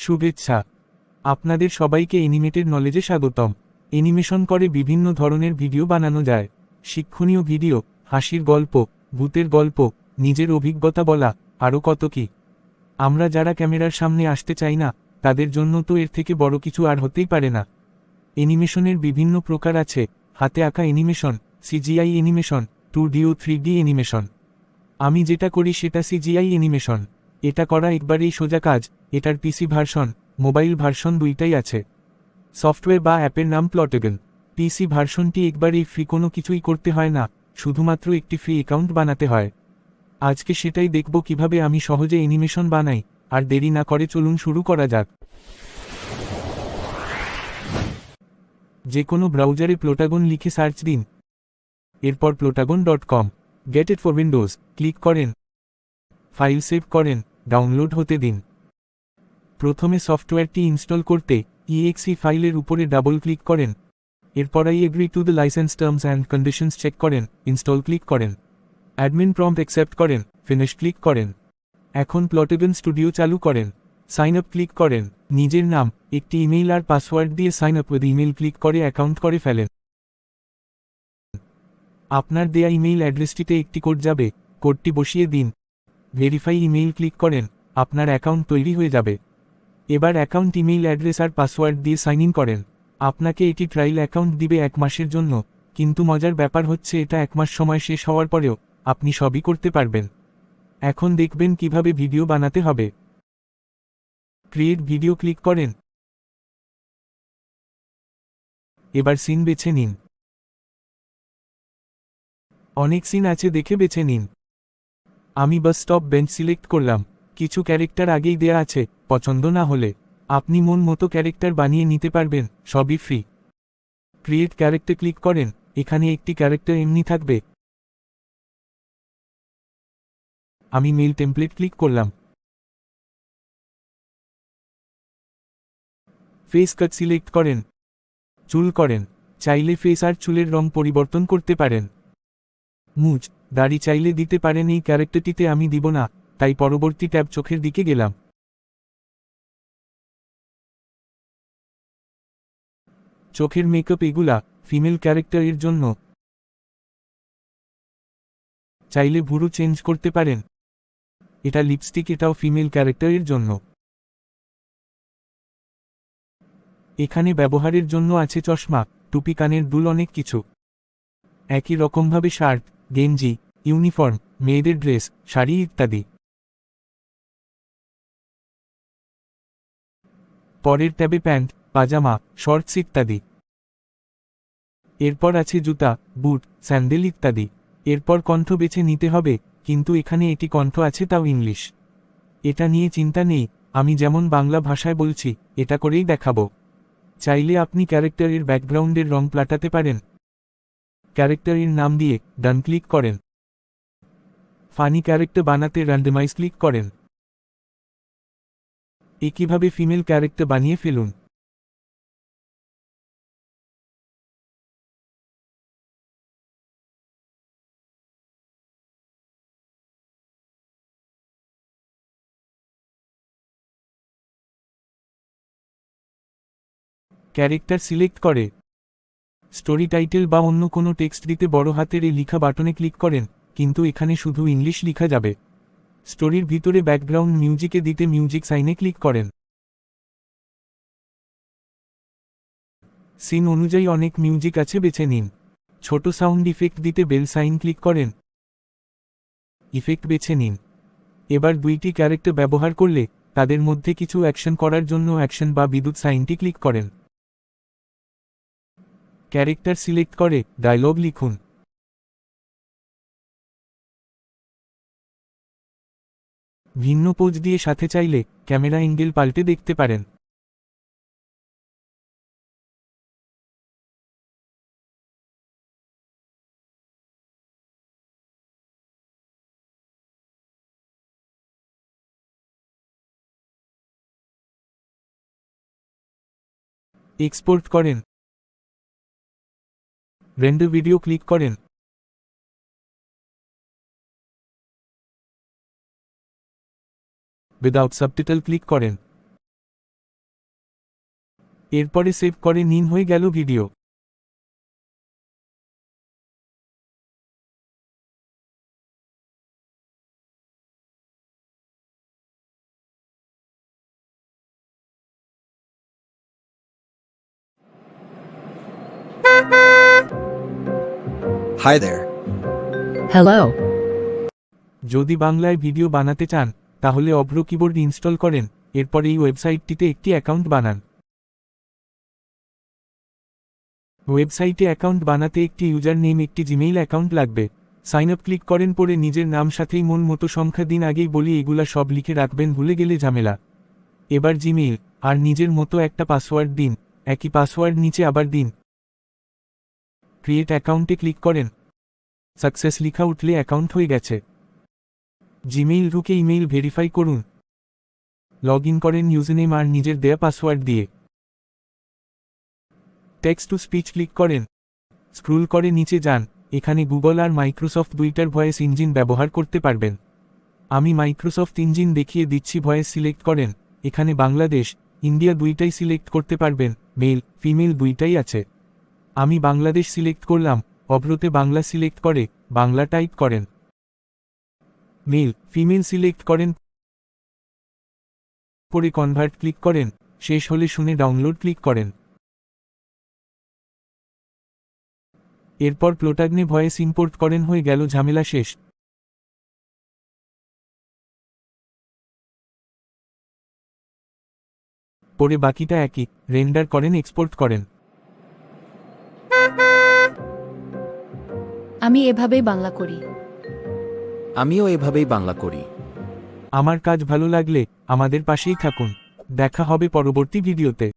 শুভেচ্ছা। আপনাদের সবাইকে অ্যানিমেটেড নলেজে স্বাগতম। অ্যানিমেশন করে বিভিন্ন ধরনের ভিডিও বানানো যায়। শিক্ষণীয় ভিডিও, হাসির গল্প, ভূতের গল্প, নিজের অভিজ্ঞতা বলা, আরও কত কি। আমরা যারা ক্যামেরার সামনে আসতে চাই না, তাদের জন্য তো এর থেকে বড় কিছু আর হতেই পারে না। অ্যানিমেশনের বিভিন্ন প্রকার আছে: হাতে আঁকা অ্যানিমেশন, সিজিআই অ্যানিমেশন, 2D ও 3D অ্যানিমেশন। আমি যেটা করি সেটা সিজিআই অ্যানিমেশন। এটা করা একবারেই সোজা কাজ। এটার পিসি ভার্সন, মোবাইল ভার্সন দুইটাই আছে। সফটওয়্যার বা অ্যাপের নাম প্লটেগন। পিসি ভার্সনটি একবারেই ফ্রি, কোনো কিছুই করতে হয় না, শুধুমাত্র একটি ফ্রি অ্যাকাউন্ট বানাতে হয়। আজকে সেটাই দেখব কিভাবে আমি সহজে অ্যানিমেশন বানাই। আর দেরি না করে চলুন শুরু করা যাক। যে কোনো ব্রাউজারে প্লটাগন লিখে সার্চ দিন। এরপর plotagon.com, get it for Windows click করেন। ফাইল সেভ করেন, ডাউনলোড হতে দিন। প্রথমে সফটওয়্যারটি ইনস্টল করতে exe ফাইলের উপরে ডাবল ক্লিক করেন। এরপর I agree to the license terms and conditions check করেন, ইনস্টল ক্লিক করেন। অ্যাডমিন প্রম্পট অ্যাকসেপ্ট করেন, ফিনিশ ক্লিক করেন। এখন প্লটেগন স্টুডিও চালু করেন। সাইন আপ ক্লিক করেন। নিজের নাম, একটি ইমেইল আর পাসওয়ার্ড দিয়ে sign up with email click করে অ্যাকাউন্ট করে ফেলেন। আপনার দেয়া ইমেইল অ্যাড্রেসটিতে একটি কোড যাবে, কোডটি বসিয়ে দিন। ভেরিফাই ইমেইল ক্লিক করেন, আপনার অ্যাকাউন্ট তৈরি হয়ে যাবে। এবার অ্যাকাউন্ট ইমেইল অ্যাড্রেস আর পাসওয়ার্ড দিয়ে সাইন ইন করেন। আপনাকে এটি ট্রায়াল অ্যাকাউন্ট দিবে 1 মাসের জন্য, কিন্তু মজার ব্যাপার হচ্ছে এটা 1 মাস সময় শেষ হওয়ার পরেও আপনি সবই করতে পারবেন। এখন দেখবেন কিভাবে ভিডিও বানাতে হবে। ক্রিয়েট ভিডিও ক্লিক করেন। এবার সিন বেছে নিন। অনেক সিন আছে, দেখে বেছে নিন। আমি বাস স্টপ বেঞ্চ সিলেক্ট করলাম। কিছু ক্যারেক্টার আগেই দেয়া আছে, পছন্দ না হলে আপনি মন মতো ক্যারেক্টার বানিয়ে নিতে পারবেন, সবই ফ্রি। ক্রিয়েট ক্যারেক্টার ক্লিক করেন। এখানে একটি ক্যারেক্টার এমনি থাকবে। আমি মেল টেমপ্লেট ক্লিক করলাম। ফেস কাট সিলেক্ট করেন। চুল করেন। চাইলে ফেস আর চুলের রং পরিবর্তন করতে পারেন। মুজ, দাড়ি চাইলে দিতে পারেন। এই ক্যারেক্টারটিতে আমি দিব না, তাই পরবর্তী ট্যাব চোখের দিকে গেলাম। চোখের মেকআপ এগুলা ফিমেল ক্যারেক্টার এর জন্য। চাইলে ভুরু চেঞ্জ করতে পারেন। এটা লিপস্টিক, এটাও ফিমেল ক্যারেক্টার এর জন্য। এখানে ব্যবহারের জন্য আছে চশমা, টুপি, কানের দুল, অনেক কিছু। একই রকমভাবে শার্ট, গেঞ্জি, ইউনিফর্ম, মেয়েদের ড্রেস, শাড়ি ইত্যাদি। পরের ট্যাবে প্যান্ট, পাজামা, শর্টস ইত্যাদি। এরপর আছে জুতা, বুট, স্যান্ডেল ইত্যাদি। এরপর কণ্ঠ বেছে নিতে হবে, কিন্তু এখানে এটি কণ্ঠ আছে, তাও ইংলিশ। এটা নিয়ে চিন্তা নেই, আমি যেমন বাংলা ভাষায় বলছি এটা করেই দেখাবো। চাইলে আপনি ক্যারেক্টারের ব্যাকগ্রাউন্ডের রং পাল্টাতে পারেন। ক্যারেক্টারের নাম দিয়ে ডান ক্লিক করেন। ফানি ক্যারেক্টার বানাতে র্যান্ডমাইজ ক্লিক করেন। একইভাবে ফিমেল ক্যারেক্টার বানিয়ে ফেলুন। ক্যারেক্টার সিলেক্ট করে স্টোরি টাইটেল বা অন্য কোনো টেক্সট দিতে বড় হাতের এ লিখা বাটনে ক্লিক করেন, কিন্তু এখানে শুধু ইংলিশ লিখা যাবে। স্টোরির ভিতরে ব্যাকগ্রাউন্ড মিউজিকে দিতে মিউজিক সাইনে ক্লিক করেন। সিন অনুযায়ী অনেক মিউজিক আছে, বেছে নিন। ছোট সাউন্ড ইফেক্ট দিতে বেল সাইন ক্লিক করেন। ইফেক্ট বেছে নিন। এবার দুইটি ক্যারেক্টার ব্যবহার করলে তাদের মধ্যে কিছু অ্যাকশন করার জন্য অ্যাকশন বা বিদ্যুৎ সাইনটি ক্লিক করেন। ক্যারেক্টার সিলেক্ট করে ডায়লগ লিখুন। ভিন্ন পোজ দিয়ে সাথে চাইলে ক্যামেরা অ্যাঙ্গেল পাল্টে দেখতে পারেন। এক্সপোর্ট করেন। রেন্ডার ভিডিও ক্লিক করেন। উইদাউট সাবটাইটেল ক্লিক করেন। এরপরে সেভ করে নিন, হয়ে গেল ভিডিও। Hi there. Hello. যদি বাংলায় ভিডিও বানাতে চান তাহলে অভ্র কিবোর্ড ইনস্টল করেন, এরপর এই ওয়েবসাইটটিতে একটি অ্যাকাউন্ট বানান। ওয়েবসাইটে অ্যাকাউন্ট বানাতে একটি ইউজার নেম, একটি জিমেইল অ্যাকাউন্ট লাগবে। সাইন আপ ক্লিক করেন, পরে নিজের নাম সাথেই মন মতো সংখ্যা দিন। আগেই বলি এগুলা সব লিখে রাখবেন, ভুলে গেলে ঝামেলা। এবার জিমেইল আর নিজের মতো একটা পাসওয়ার্ড দিন, একই পাসওয়ার্ড নিচে আবার দিন। ক্রিয়েট অ্যাকাউন্টে ক্লিক করেন, সাকসেস লেখা উঠলে অ্যাকাউন্ট হয়ে গেছে। জিমেইল ঢুকে ইমেইল ভেরিফাই করুন, লগ ইন করেন ইউজারনেম আর নিজের দেয়া পাসওয়ার্ড দিয়ে। টেক্সট টু স্পিচ ক্লিক করেন, স্ক্রল করে নিচে যান, এখানে গুগল আর মাইক্রোসফট দুইটার ভয়েস ইঞ্জিন ব্যবহার করতে পারবেন। আমি মাইক্রোসফট ইঞ্জিন দেখিয়ে দিচ্ছি। ভয়েস সিলেক্ট করেন, এখানে বাংলাদেশ, ইন্ডিয়া দুইটাই সিলেক্ট করতে পারবেন, মেল ফিমেল দুইটাই আছে। আমি বাংলাদেশ সিলেক্ট করলাম, অভ্রতে বাংলা সিলেক্ট করে বাংলা টাইপ করেন। মেল ফিমেল সিলেক্ট করেন, পরে কনভার্ট ক্লিক করেন, শেষ হলে শুনে ডাউনলোড ক্লিক করেন। এরপর প্লোটাগনে ভয়েস ইম্পোর্ট করেন, হয়ে গেল, ঝামেলা শেষ। পরে বাকিটা একই, রেন্ডার করেন, এক্সপোর্ট করেন। আমি এভাবেই বাংলা করি। আমিও এভাবেই বাংলা করি। আমার কাজ ভালো লাগলে আমাদের পাশেই থাকুন। দেখা হবে পরবর্তী ভিডিওতে।